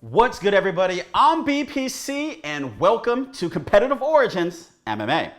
What's good, everybody? I'm BPC, and welcome to Competitive Origins MMA.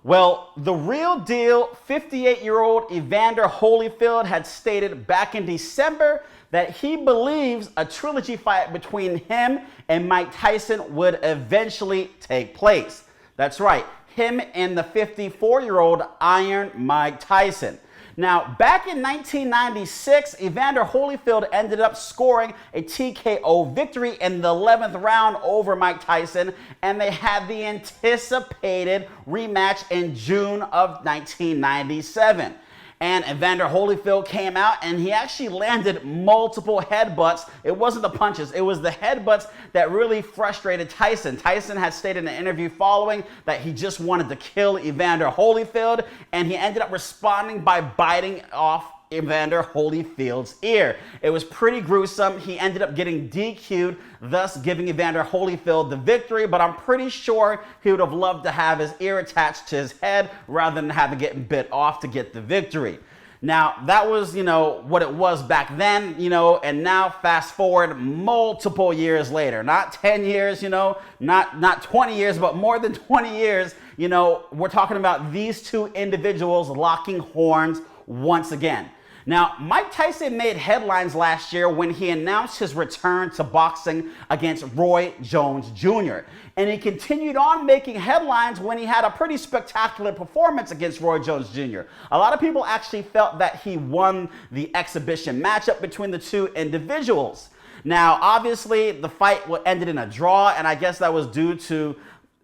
Well, the real deal 58-year-old Evander Holyfield had stated back in December that he believes a trilogy fight between him and Mike Tyson would eventually take place. That's right, him and the 54-year-old Iron Mike Tyson. Now, back in 1996, Evander Holyfield ended up scoring a TKO victory in the 11th round over Mike Tyson, and they had the anticipated rematch in June of 1997. And Evander Holyfield came out and he actually landed multiple headbutts. It wasn't the punches, it was the headbutts that really frustrated Tyson. Tyson had stated in an interview following that he just wanted to kill Evander Holyfield, and he ended up responding by biting off Evander Holyfield's ear. It was pretty gruesome. He ended up getting DQ'd, thus giving Evander Holyfield the victory, but I'm pretty sure he would have loved to have his ear attached to his head rather than having it getting bit off to get the victory. Now, that was, what it was back then, and now fast forward multiple years later, not 10 years, not 20 years, but more than 20 years, we're talking about these two individuals locking horns once again. Now, Mike Tyson made headlines last year when he announced his return to boxing against Roy Jones Jr. And he continued on making headlines when he had a pretty spectacular performance against Roy Jones Jr. A lot of people actually felt that he won the exhibition matchup between the two individuals. Now, obviously, the fight ended in a draw, and I guess that was due to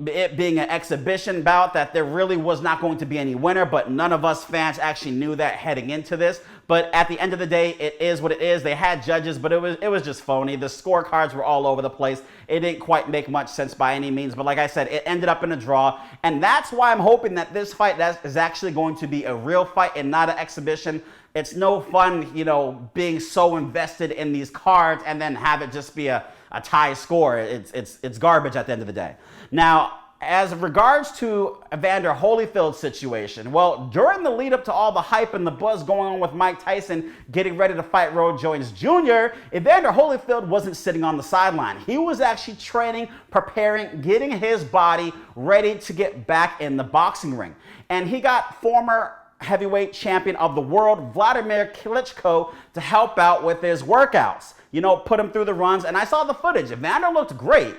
it being an exhibition bout, that there really was not going to be any winner, but none of us fans actually knew that heading into this. But at the end of the day, it is what it is. They had judges, but it was just phony. The scorecards were all over the place. It didn't quite make much sense by any means, but like I said, it ended up in a draw, and that's why I'm hoping that this fight is actually going to be a real fight and not an exhibition. It's no fun, being so invested in these cards and then have it just be a tie score. It's garbage at the end of the day. Now, as regards to Evander Holyfield's situation, well, during the lead up to all the hype and the buzz going on with Mike Tyson getting ready to fight Roy Jones Jr., Evander Holyfield wasn't sitting on the sideline. He was actually training, preparing, getting his body ready to get back in the boxing ring. And he got former heavyweight champion of the world, Vladimir Klitschko, to help out with his workouts. Put him through the runs, and I saw the footage. Evander looked great.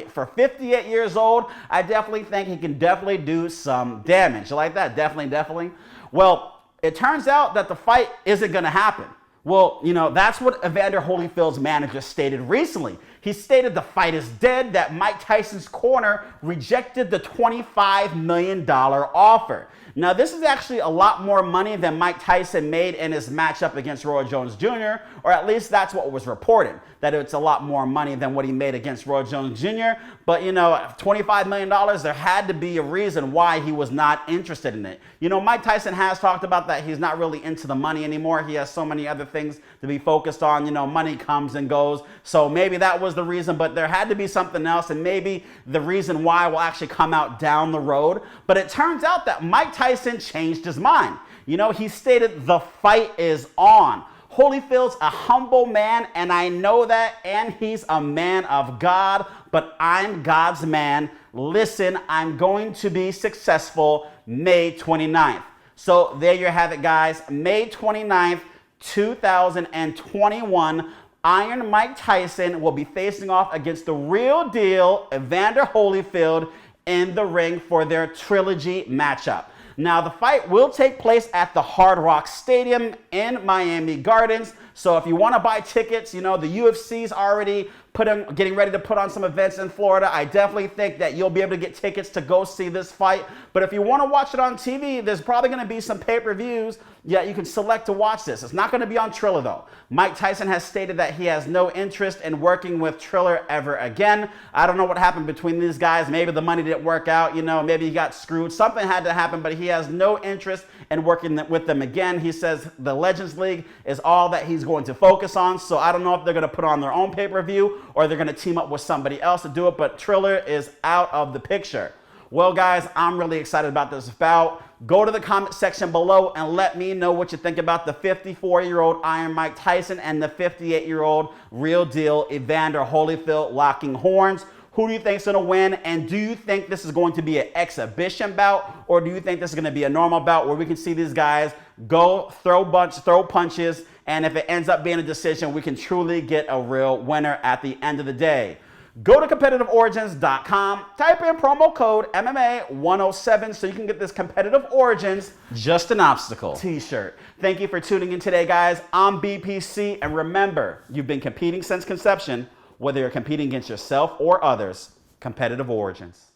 For 58 years old, I definitely think he can definitely do some damage. You like that? Definitely. Well, it turns out that the fight isn't going to happen. Well, that's what Evander Holyfield's manager stated recently. He stated the fight is dead, that Mike Tyson's corner rejected the $25 million offer. Now, this is actually a lot more money than Mike Tyson made in his matchup against Roy Jones Jr., or at least that's what was reported, that it's a lot more money than what he made against Roy Jones Jr. But, $25 million, there had to be a reason why he was not interested in it. Mike Tyson has talked about that he's not really into the money anymore. He has so many other things to be focused on. Money comes and goes. So maybe that was the reason, but there had to be something else, and maybe the reason why will actually come out down the road. But it turns out that Mike Tyson changed his mind. He stated the fight is on. Holyfield's a humble man, and I know that, and he's a man of God, but I'm God's man. Listen, I'm going to be successful May 29th. So there you have it, guys. May 29th, 2021, Iron Mike Tyson will be facing off against the real deal Evander Holyfield in the ring for their trilogy matchup. Now, the fight will take place at the Hard Rock Stadium in Miami Gardens. So if you want to buy tickets, the UFC's already getting ready to put on some events in Florida. I definitely think that you'll be able to get tickets to go see this fight. But if you want to watch it on TV, there's probably going to be some pay-per-views. Yeah, you can select to watch this. It's not going to be on Triller, though. Mike Tyson has stated that he has no interest in working with Triller ever again. I don't know what happened between these guys. Maybe the money didn't work out. Maybe he got screwed. Something had to happen, but he has no interest in working with them again. He says the Legends League is all that he's going to focus on. So I don't know if they're going to put on their own pay-per-view or they're going to team up with somebody else to do it, but Triller is out of the picture. Well, guys, I'm really excited about this bout. Go to the comment section below and let me know what you think about the 54-year-old Iron Mike Tyson and the 58-year-old real deal Evander Holyfield locking horns. Who do you think is going to win? And do you think this is going to be an exhibition bout, or do you think this is going to be a normal bout where we can see these guys go throw punches, and if it ends up being a decision, we can truly get a real winner at the end of the day? Go to competitiveorigins.com, type in promo code MMA107 so you can get this Competitive Origins Just an Obstacle t-shirt. Thank you for tuning in today, guys. I'm BPC, and remember, you've been competing since conception. Whether you're competing against yourself or others, Competitive Origins.